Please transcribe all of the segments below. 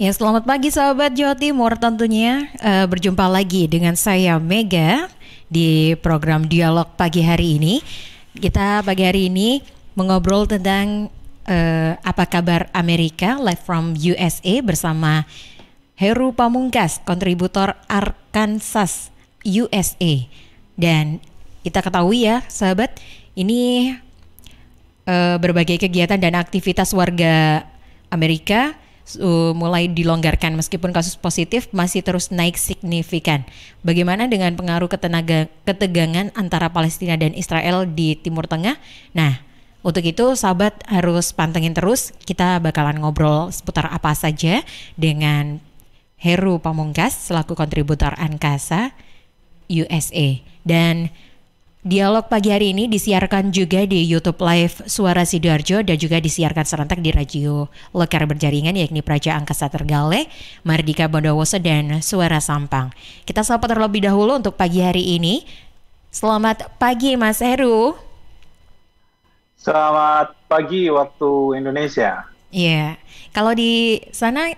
Ya, selamat pagi sahabat Jawa Timur tentunya. Berjumpa lagi dengan saya Mega di program Dialog Pagi hari ini. Kita pagi hari ini mengobrol tentang apa kabar Amerika, live from USA bersama Heru Pamungkas, kontributor Arkansas USA. Dan kita ketahui ya sahabat, ini berbagai kegiatan dan aktivitas warga Amerika mulai dilonggarkan meskipun kasus positif masih terus naik signifikan. Bagaimana dengan pengaruh ketegangan antara Palestina dan Israel di Timur Tengah? Nah, untuk itu sahabat harus pantengin terus. Kita bakalan ngobrol seputar apa saja dengan Heru Pamungkas selaku kontributor Ankasa USA. Dan dialog pagi hari ini disiarkan juga di YouTube Live Suara Sidoarjo dan juga disiarkan serentak di radio lokal berjaringan yakni Praja Angkasa Tergale, Mardika Bondowoso dan Suara Sampang. Kita sapa terlebih dahulu untuk pagi hari ini. Selamat pagi Mas Heru. Selamat pagi waktu Indonesia. Iya. Kalau di sana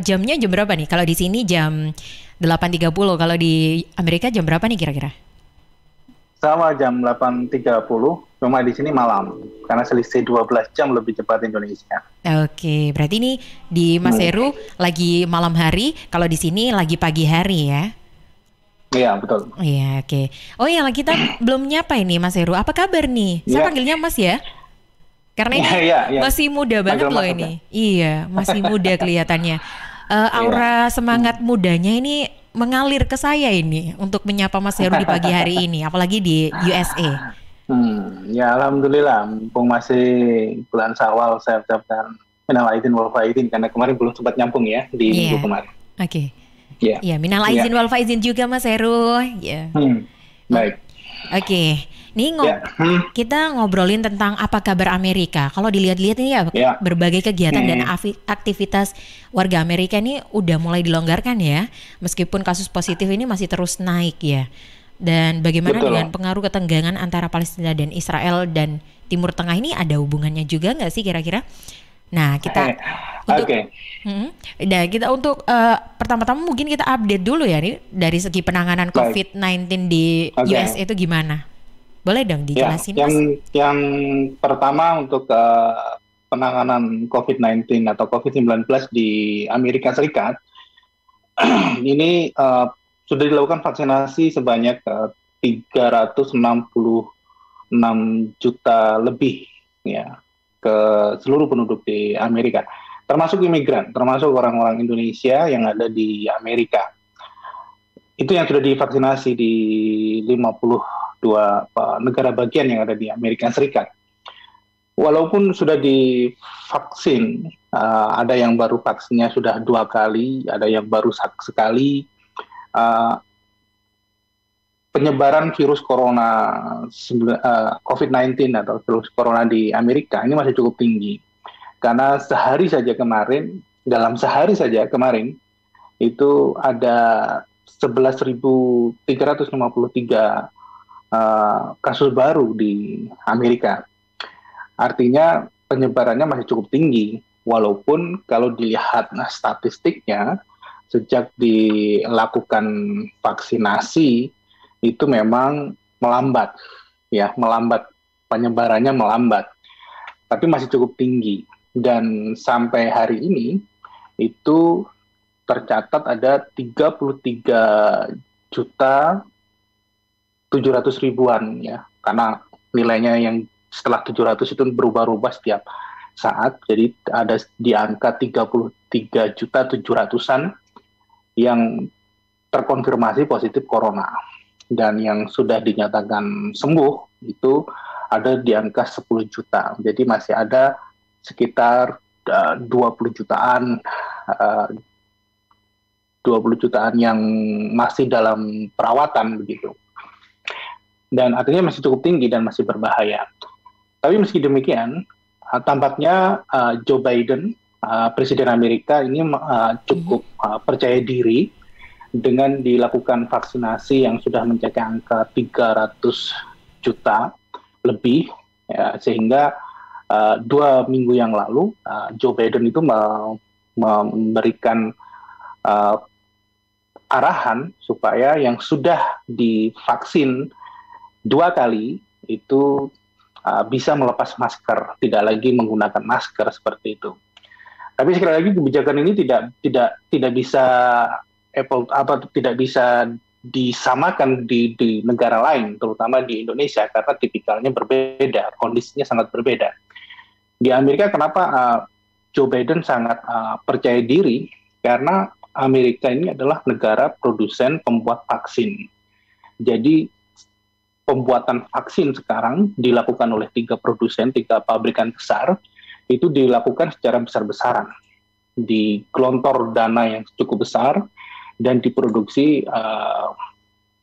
jamnya jam berapa nih? Kalau di sini jam 8.30. Kalau di Amerika jam berapa nih kira-kira? Sama jam 8.30, cuma di sini malam karena selisih 12 jam lebih cepat Indonesia. Oke, berarti ini di Mas Heru lagi malam hari, kalau di sini lagi pagi hari ya? Iya, betul. Iya, oke. Oh iya, kita belum nyapa ini Mas Heru. Apa kabar nih? Saya panggilnya Mas ya? Karena ini masih muda banget loh ini. Iya, masih muda kelihatannya. Aura semangat mudanya ini mengalir ke saya ini untuk menyapa Mas Heru di pagi hari ini, apalagi di USA. Ya alhamdulillah, mumpung masih bulan Syawal, saya ucapkan minal aidin wal faizin karena kemarin belum sempat nyambung ya di minggu kemarin. Oke. Iya, minal aidin wal faizin juga Mas Heru. Ya. Baik. Oke. Nih kita ngobrolin tentang apa kabar Amerika. Kalau dilihat-lihat ini ya berbagai kegiatan dan aktivitas warga Amerika ini udah mulai dilonggarkan ya. Meskipun kasus positif ini masih terus naik ya. Dan bagaimana dengan pengaruh ketegangan antara Palestina dan Israel dan Timur Tengah ini ada hubungannya juga nggak sih kira-kira? Nah kita untuk pertama-tama mungkin kita update dulu ya nih dari segi penanganan COVID-19 di USA itu gimana? Boleh dong dijelasin Mas? Yang pertama untuk penanganan COVID-19 atau COVID-19 di Amerika Serikat ini sudah dilakukan vaksinasi sebanyak 366 juta lebih ya ke seluruh penduduk di Amerika, termasuk imigran, termasuk orang-orang Indonesia yang ada di Amerika. Itu yang sudah divaksinasi di 52 negara bagian yang ada di Amerika Serikat. Walaupun sudah divaksin, ada yang baru vaksinnya sudah 2 kali, ada yang baru sekali. Penyebaran virus corona COVID-19 atau virus corona di Amerika ini masih cukup tinggi. Karena dalam sehari saja kemarin, itu ada 11.353 kasus baru di Amerika. Artinya penyebarannya masih cukup tinggi, walaupun kalau dilihat statistiknya, sejak dilakukan vaksinasi, itu memang melambat, penyebarannya melambat, tapi masih cukup tinggi. Dan sampai hari ini, itu tercatat ada 33.700.000-an ya, karena nilainya yang setelah 700 itu berubah-ubah setiap saat, jadi ada di angka 33.700.000-an yang terkonfirmasi positif corona, dan yang sudah dinyatakan sembuh itu ada di angka 10 juta, jadi masih ada sekitar 20 jutaan yang masih dalam perawatan begitu. Dan artinya masih cukup tinggi dan masih berbahaya. Tapi meski demikian, tampaknya Joe Biden, Presiden Amerika ini cukup percaya diri dengan dilakukan vaksinasi yang sudah mencapai angka 300 juta lebih, ya, sehingga 2 minggu yang lalu Joe Biden itu memberikan arahan supaya yang sudah divaksin 2 kali itu bisa melepas masker, tidak lagi menggunakan masker seperti itu. Tapi sekali lagi kebijakan ini tidak bisa tidak bisa disamakan di negara lain, terutama di Indonesia karena tipikalnya berbeda, kondisinya sangat berbeda. Di Amerika kenapa Joe Biden sangat percaya diri? Karena Amerika ini adalah negara produsen pembuat vaksin. Jadi pembuatan vaksin sekarang dilakukan oleh 3 pabrikan besar, itu dilakukan secara besar-besaran, digelontor dana yang cukup besar dan diproduksi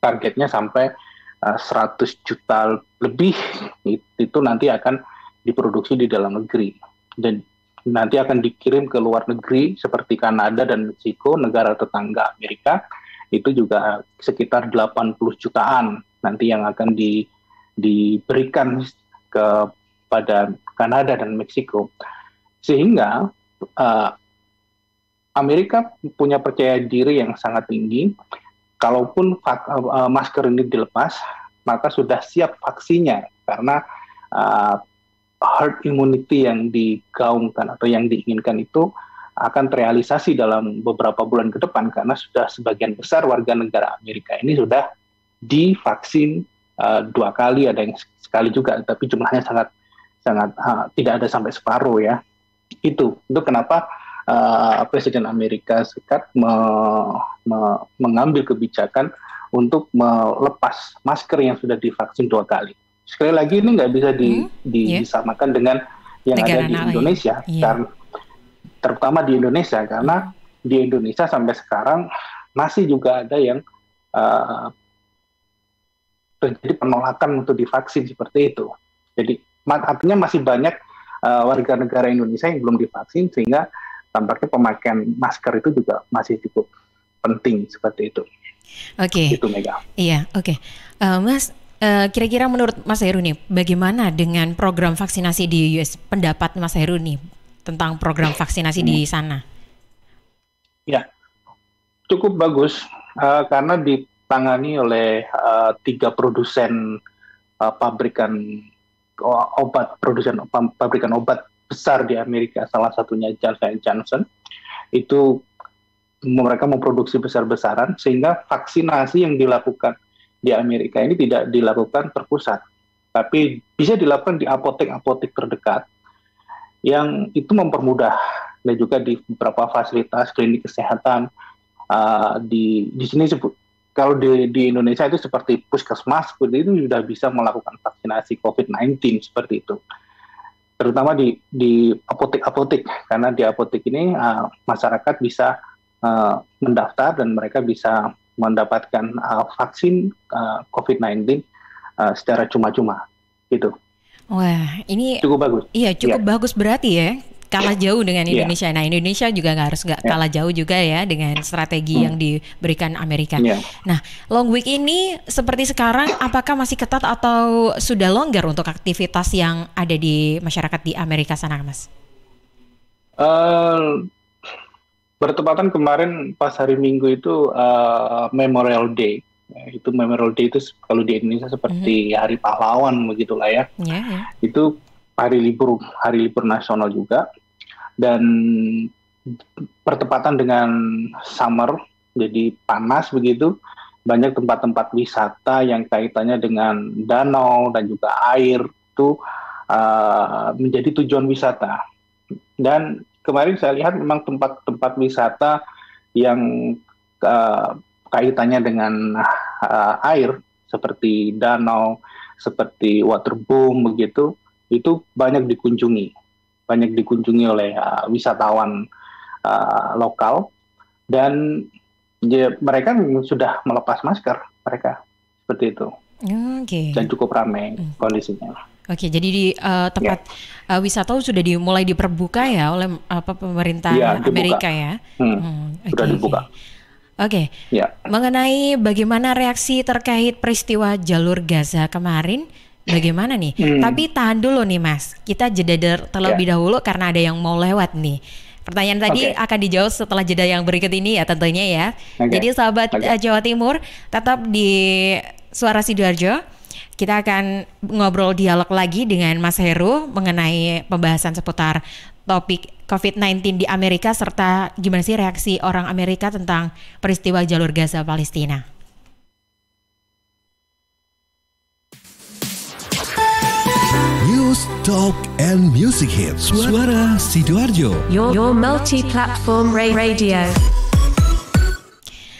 targetnya sampai 100 juta lebih itu nanti akan diproduksi di dalam negeri dan nanti akan dikirim ke luar negeri seperti Kanada dan Meksiko, negara tetangga Amerika, itu juga sekitar 80 jutaan nanti yang akan diberikan kepada Kanada dan Meksiko. Sehingga Amerika punya percaya diri yang sangat tinggi, kalaupun masker ini dilepas, maka sudah siap vaksinnya, karena herd immunity yang digaungkan atau yang diinginkan itu akan terrealisasi dalam beberapa bulan ke depan, karena sudah sebagian besar warga negara Amerika ini sudah divaksin 2 kali, ada yang sekali juga, tapi jumlahnya sangat tidak ada sampai separuh ya. Itu kenapa Presiden Amerika Serikat mengambil kebijakan untuk melepas masker yang sudah divaksin 2 kali. Sekali lagi ini nggak bisa disamakan dengan yang negara ada di Indonesia, karena terutama di Indonesia, karena di Indonesia sampai sekarang masih juga ada yang terjadi penolakan untuk divaksin seperti itu. Jadi artinya masih banyak warga negara Indonesia yang belum divaksin, sehingga tampaknya pemakaian masker itu juga masih cukup penting seperti itu. Oke. Itu Mega. Iya, oke. Mas, kira-kira menurut Mas Heru nih, bagaimana dengan program vaksinasi di US? Pendapat Mas Heru nih tentang program vaksinasi di sana? Ya, cukup bagus karena ditangani oleh 3 produsen pabrikan obat besar di Amerika, salah satunya Johnson & Johnson. Itu mereka memproduksi besar-besaran, sehingga vaksinasi yang dilakukan di Amerika ini tidak dilakukan terpusat, tapi bisa dilakukan di apotek-apotek terdekat, yang itu mempermudah, dan juga di beberapa fasilitas klinik kesehatan di sini kalau di Indonesia itu seperti puskesmas, seperti itu sudah bisa melakukan vaksinasi COVID-19 seperti itu. Terutama di apotek-apotek, karena di apotek ini masyarakat bisa mendaftar dan mereka bisa mendapatkan vaksin COVID-19 secara cuma-cuma, gitu. Wah, ini cukup bagus. Iya, cukup bagus berarti ya. Kalah jauh dengan Indonesia. Nah, Indonesia juga nggak kalah jauh juga ya dengan strategi yang diberikan Amerika. Nah, long week ini seperti sekarang, apakah masih ketat atau sudah longgar untuk aktivitas yang ada di masyarakat di Amerika sana, Mas? Bertepatan kemarin pas hari Minggu itu Memorial Day. Itu Memorial Day itu kalau di Indonesia seperti Hari Pahlawan begitulah ya. Itu hari libur nasional juga, dan bertepatan dengan summer, jadi panas begitu, banyak tempat-tempat wisata yang kaitannya dengan danau dan juga air itu menjadi tujuan wisata. Dan kemarin saya lihat memang tempat-tempat wisata yang kaitannya dengan air seperti danau, seperti waterboom begitu, itu banyak dikunjungi oleh wisatawan lokal, dan mereka sudah melepas masker mereka seperti itu. Dan cukup ramai kondisinya. Jadi di tempat wisata sudah mulai diperbuka ya oleh pemerintah Amerika ya. Sudah dibuka. Mengenai bagaimana reaksi terkait peristiwa jalur Gaza kemarin, bagaimana nih? Tapi tahan dulu nih Mas, kita jeda terlebih dahulu karena ada yang mau lewat nih. Pertanyaan tadi akan dijawab setelah jeda yang berikut ini ya tentunya ya. Jadi sahabat Jawa Timur, tetap di Suara Sidoarjo. Kita akan ngobrol dialog lagi dengan Mas Heru mengenai pembahasan seputar topik COVID-19 di Amerika serta gimana sih reaksi orang Amerika tentang peristiwa jalur Gaza Palestina. News, Talk, and Music Hits. Suara Sidoarjo. Your multi-platform radio.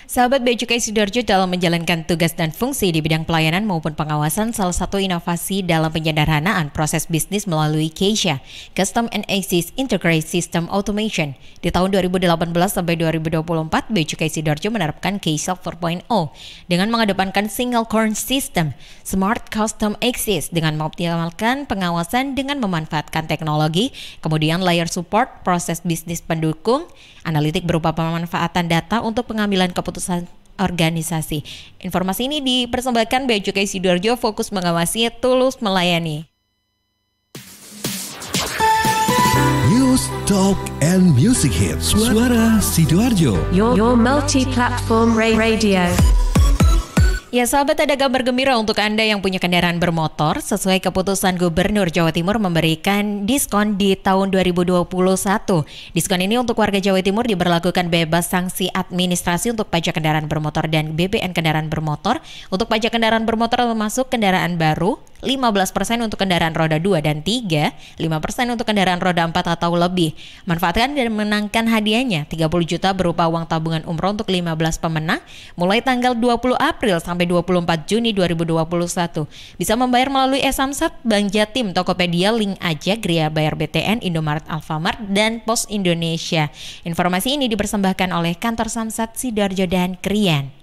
Sahabat Bea Cukai Sidoarjo, dalam menjalankan tugas dan fungsi di bidang pelayanan maupun pengawasan, salah satu inovasi dalam penyederhanaan proses bisnis melalui Keisha, Custom and Access Integrated System Automation. Di tahun 2018 sampai 2024, Bea Cukai Sidoarjo menerapkan Keisha 4.0 dengan mengedepankan Single Core System, Smart Custom Access dengan mengoptimalkan pengawasan dengan memanfaatkan teknologi, kemudian layer support, proses bisnis pendukung, analitik berupa pemanfaatan data untuk pengambilan keputusan organisasi. Informasi ini dipersembahkan Bea Cukai Sidoarjo, fokus mengawasi, tulus melayani. News, Talk, and Music Hits. Suara Sidoarjo. Your multi-platform radio. Ya sahabat, ada kabar gembira untuk Anda yang punya kendaraan bermotor. Sesuai keputusan Gubernur Jawa Timur memberikan diskon di tahun 2021. Diskon ini untuk warga Jawa Timur diberlakukan bebas sanksi administrasi untuk pajak kendaraan bermotor dan BPN kendaraan bermotor. Untuk pajak kendaraan bermotor termasuk kendaraan baru, 15% untuk kendaraan roda 2 dan 3, 5% untuk kendaraan roda 4 atau lebih. Manfaatkan dan menangkan hadiahnya 30 juta berupa uang tabungan umroh untuk 15 pemenang mulai tanggal 20 April sampai 24 Juni 2021. Bisa membayar melalui e-Samsat, Bank Jatim, Tokopedia, Link Aja, Gria Bayar BTN, Indomaret, Alfamart, dan Pos Indonesia. Informasi ini dipersembahkan oleh Kantor Samsat Sidoarjo dan Krian.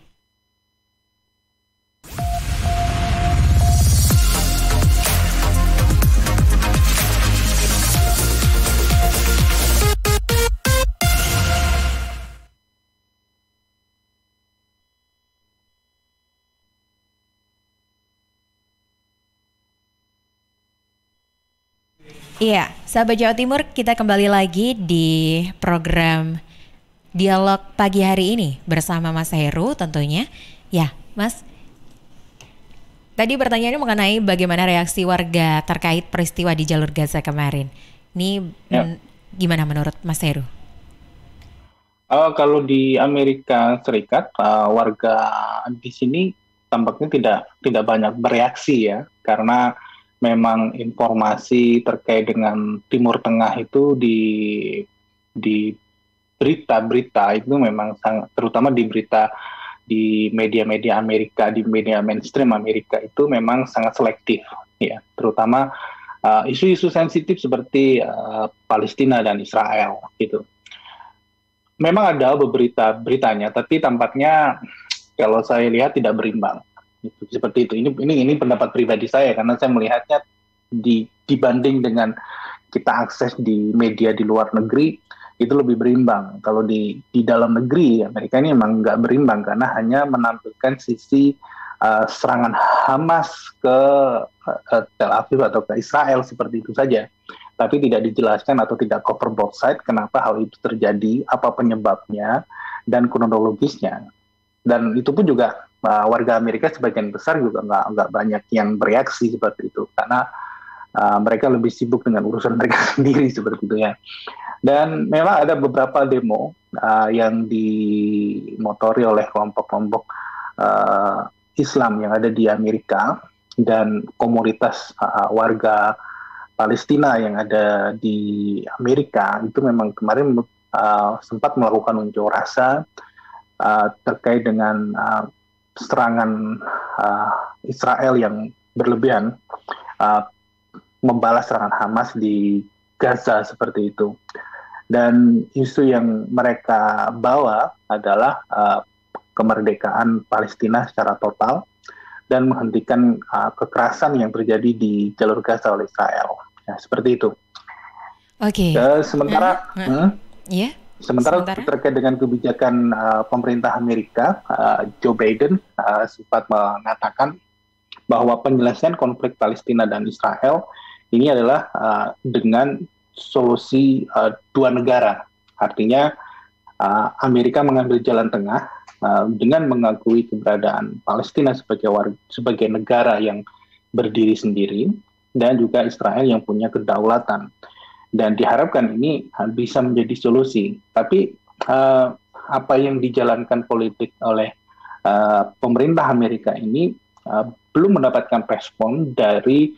Iya, sahabat Jawa Timur, kita kembali lagi di program Dialog Pagi hari ini bersama Mas Heru tentunya. Ya, Mas, tadi pertanyaannya mengenai bagaimana reaksi warga terkait peristiwa di jalur Gaza kemarin. Ini gimana menurut Mas Heru? Kalau di Amerika Serikat, warga di sini tampaknya tidak banyak bereaksi ya, karena memang informasi terkait dengan Timur Tengah itu di berita-berita itu memang sangat, terutama di berita di media-media Amerika, di media mainstream Amerika itu memang sangat selektif ya, terutama isu-isu sensitif seperti Palestina dan Israel gitu. Memang ada beberapa beritanya, tapi tampaknya kalau saya lihat tidak berimbang. Seperti itu. Ini pendapat pribadi saya karena saya melihatnya dibanding dengan kita akses di media di luar negeri itu lebih berimbang. Kalau di dalam negeri Amerika ini memang nggak berimbang karena hanya menampilkan sisi serangan Hamas ke Tel Aviv atau ke Israel seperti itu saja. Tapi tidak dijelaskan atau tidak cover both side kenapa hal itu terjadi, apa penyebabnya dan kronologisnya. Dan itu pun juga warga Amerika sebagian besar juga nggak banyak yang bereaksi seperti itu karena mereka lebih sibuk dengan urusan mereka sendiri seperti itu ya. Dan memang ada beberapa demo yang dimotori oleh kelompok-kelompok Islam yang ada di Amerika dan komunitas warga Palestina yang ada di Amerika itu memang kemarin sempat melakukan unjuk rasa terkait dengan serangan Israel yang berlebihan, membalas serangan Hamas di Gaza seperti itu. Dan isu yang mereka bawa adalah kemerdekaan Palestina secara total dan menghentikan kekerasan yang terjadi di jalur Gaza oleh Israel. Ya, seperti itu. Oke. Sementara terkait dengan kebijakan pemerintah Amerika, Joe Biden sempat mengatakan bahwa penyelesaian konflik Palestina dan Israel ini adalah dengan solusi dua negara. Artinya Amerika mengambil jalan tengah dengan mengakui keberadaan Palestina sebagai negara yang berdiri sendiri dan juga Israel yang punya kedaulatan. Dan diharapkan ini bisa menjadi solusi. Tapi apa yang dijalankan politik oleh pemerintah Amerika ini belum mendapatkan respon dari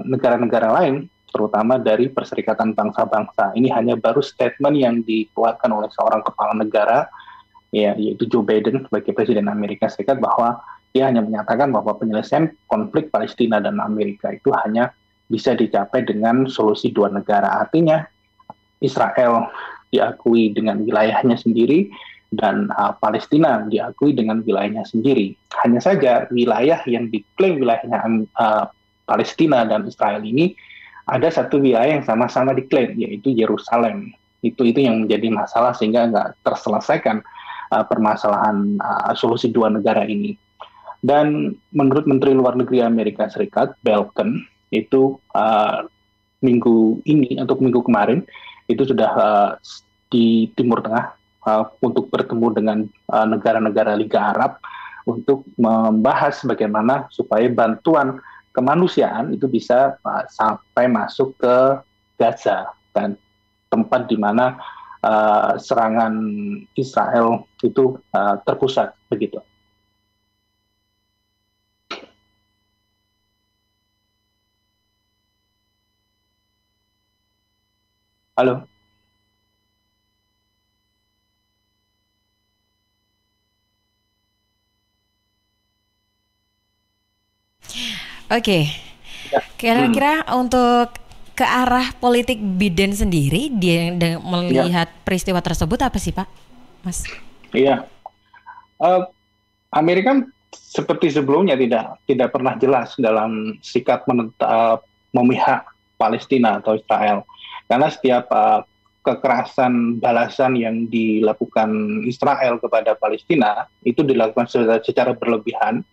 negara-negara lain, terutama dari Perserikatan Bangsa-Bangsa. Ini hanya baru statement yang dikeluarkan oleh seorang kepala negara, yaitu Joe Biden sebagai Presiden Amerika Serikat, bahwa dia hanya menyatakan bahwa penyelesaian konflik Palestina dan Amerika itu hanya bisa dicapai dengan solusi dua negara. Artinya Israel diakui dengan wilayahnya sendiri dan Palestina diakui dengan wilayahnya sendiri. Hanya saja wilayah yang diklaim wilayahnya Palestina dan Israel ini ada satu wilayah yang sama-sama diklaim, yaitu Yerusalem. Itu yang menjadi masalah sehingga nggak terselesaikan permasalahan solusi dua negara ini. Dan menurut Menteri Luar Negeri Amerika Serikat, Belkin, itu minggu ini untuk minggu kemarin itu sudah di Timur Tengah untuk bertemu dengan negara-negara Liga Arab untuk membahas bagaimana supaya bantuan kemanusiaan itu bisa sampai masuk ke Gaza dan tempat di mana serangan Israel itu terpusat begitu. Halo. Oke. Ya. Kira-kira untuk ke arah politik Biden sendiri, dia melihat peristiwa tersebut apa sih, Pak? Mas? Iya. Amerika seperti sebelumnya tidak pernah jelas dalam sikap memihak Palestina atau Israel. Karena setiap kekerasan balasan yang dilakukan Israel kepada Palestina itu dilakukan secara berlebihan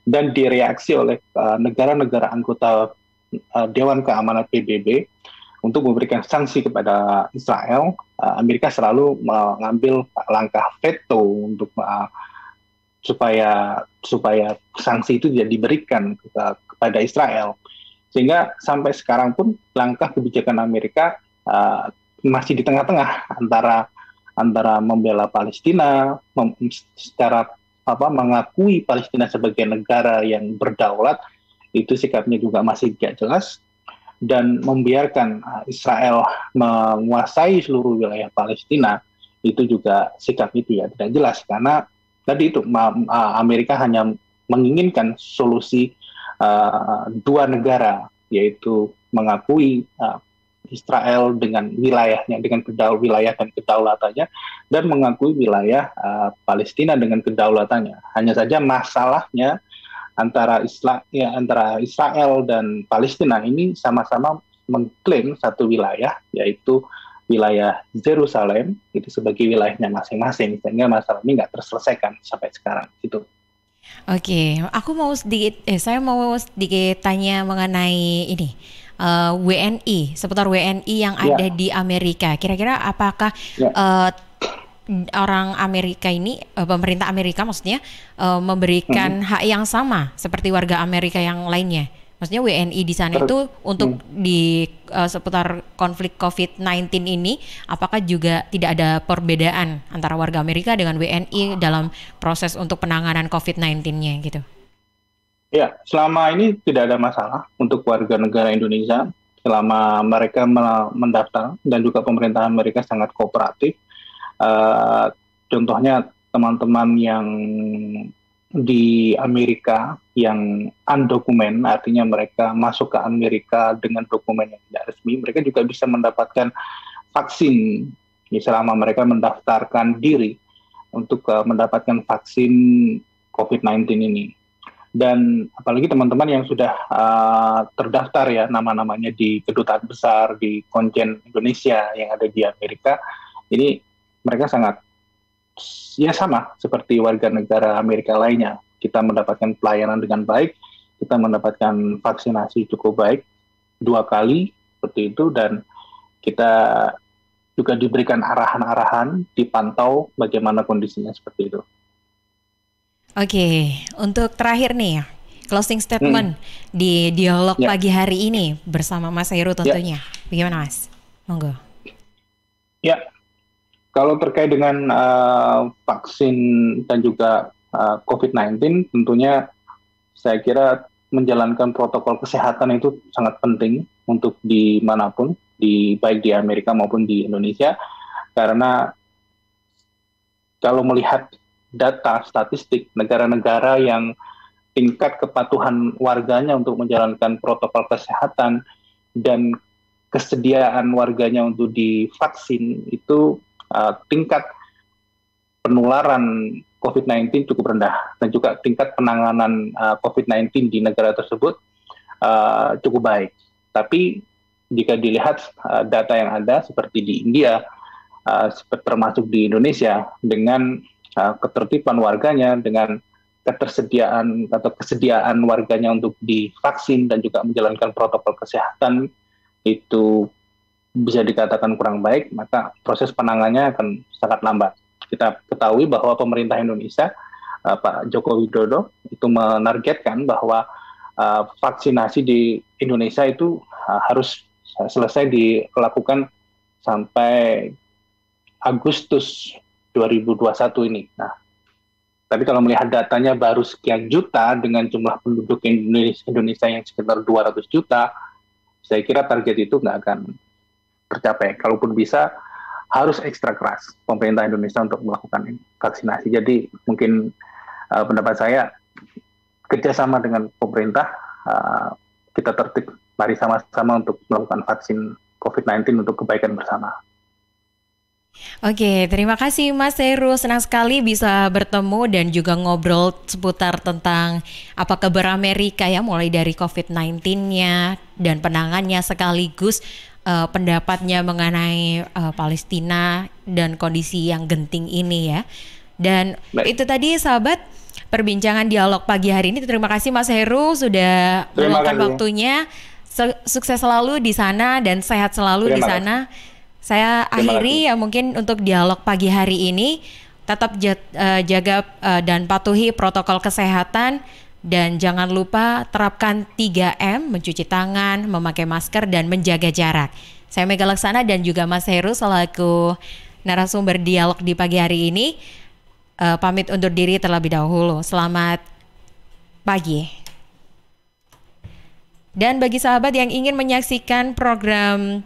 dan direaksi oleh negara-negara anggota Dewan Keamanan PBB untuk memberikan sanksi kepada Israel. Amerika selalu mengambil langkah veto untuk supaya sanksi itu tidak diberikan kepada Israel. Sehingga sampai sekarang pun langkah kebijakan Amerika masih di tengah-tengah antara membela Palestina, secara mengakui Palestina sebagai negara yang berdaulat, itu sikapnya juga masih tidak jelas, dan membiarkan Israel menguasai seluruh wilayah Palestina, itu juga sikapnya tidak jelas, karena tadi itu Amerika hanya menginginkan solusi dua negara, yaitu mengakui Israel dengan wilayahnya, dengan wilayah dan kedaulatannya, dan mengakui wilayah Palestina dengan kedaulatannya. Hanya saja masalahnya antara Israel dan Palestina ini sama-sama mengklaim satu wilayah, yaitu wilayah Yerusalem itu sebagai wilayahnya masing-masing, sehingga masalah ini nggak terselesaikan sampai sekarang. Gitu. Oke, saya mau sedikit tanya mengenai ini. WNI, seputar WNI yang ada di Amerika. Kira-kira apakah orang Amerika ini, pemerintah Amerika maksudnya, memberikan hak yang sama seperti warga Amerika yang lainnya? Maksudnya WNI di sana itu untuk di seputar konflik COVID-19 ini, apakah juga tidak ada perbedaan antara warga Amerika dengan WNI dalam proses untuk penanganan COVID-19-nya gitu? Ya, selama ini tidak ada masalah untuk warga negara Indonesia selama mereka mendaftar, dan juga pemerintah Amerika sangat kooperatif. Contohnya teman-teman yang di Amerika yang undocumented, artinya mereka masuk ke Amerika dengan dokumen yang tidak resmi, mereka juga bisa mendapatkan vaksin selama mereka mendaftarkan diri untuk mendapatkan vaksin COVID-19 ini. Dan apalagi teman-teman yang sudah terdaftar ya nama-namanya di kedutaan besar, di konjen Indonesia yang ada di Amerika, ini mereka sangat sama seperti warga negara Amerika lainnya. Kita mendapatkan pelayanan dengan baik, kita mendapatkan vaksinasi cukup baik 2 kali seperti itu, dan kita juga diberikan arahan-arahan, dipantau bagaimana kondisinya seperti itu. Oke, untuk terakhir nih, closing statement di dialog pagi hari ini bersama Mas Heru tentunya. Bagaimana Mas? Monggo. Ya, kalau terkait dengan vaksin dan juga COVID-19, tentunya saya kira menjalankan protokol kesehatan itu sangat penting untuk dimanapun, baik di Amerika maupun di Indonesia, karena kalau melihat data statistik negara-negara yang tingkat kepatuhan warganya untuk menjalankan protokol kesehatan dan kesediaan warganya untuk divaksin itu tingkat penularan COVID-19 cukup rendah, dan juga tingkat penanganan COVID-19 di negara tersebut cukup baik. Tapi jika dilihat data yang ada seperti di India, termasuk di Indonesia, dengan ketertiban warganya, dengan ketersediaan atau kesediaan warganya untuk divaksin dan juga menjalankan protokol kesehatan itu bisa dikatakan kurang baik, maka proses penanganannya akan sangat lambat. Kita ketahui bahwa pemerintah Indonesia, Pak Joko Widodo, itu menargetkan bahwa vaksinasi di Indonesia itu harus selesai dilakukan sampai Agustus 2021 ini. Nah, tapi kalau melihat datanya baru sekian juta dengan jumlah penduduk Indonesia yang sekitar 200 juta, saya kira target itu nggak akan tercapai. Kalaupun bisa, harus ekstra keras pemerintah Indonesia untuk melakukan vaksinasi. Jadi mungkin pendapat saya, kerjasama dengan pemerintah, kita tertib, mari sama-sama untuk melakukan vaksin COVID-19 untuk kebaikan bersama. Oke, terima kasih Mas Heru. Senang sekali bisa bertemu dan juga ngobrol seputar tentang apa kabar Amerika ya, mulai dari COVID-19-nya dan penangannya sekaligus pendapatnya mengenai Palestina dan kondisi yang genting ini ya. Dan itu tadi sahabat perbincangan dialog pagi hari ini. Terima kasih Mas Heru sudah meluangkan waktunya. Sukses selalu di sana dan sehat selalu di sana. Saya akhiri ya mungkin untuk dialog pagi hari ini, tetap jaga dan patuhi protokol kesehatan dan jangan lupa terapkan 3M, mencuci tangan, memakai masker dan menjaga jarak. Saya Mega Laksana dan juga Mas Heru selaku narasumber dialog di pagi hari ini pamit undur diri terlebih dahulu. Selamat pagi. Dan bagi sahabat yang ingin menyaksikan program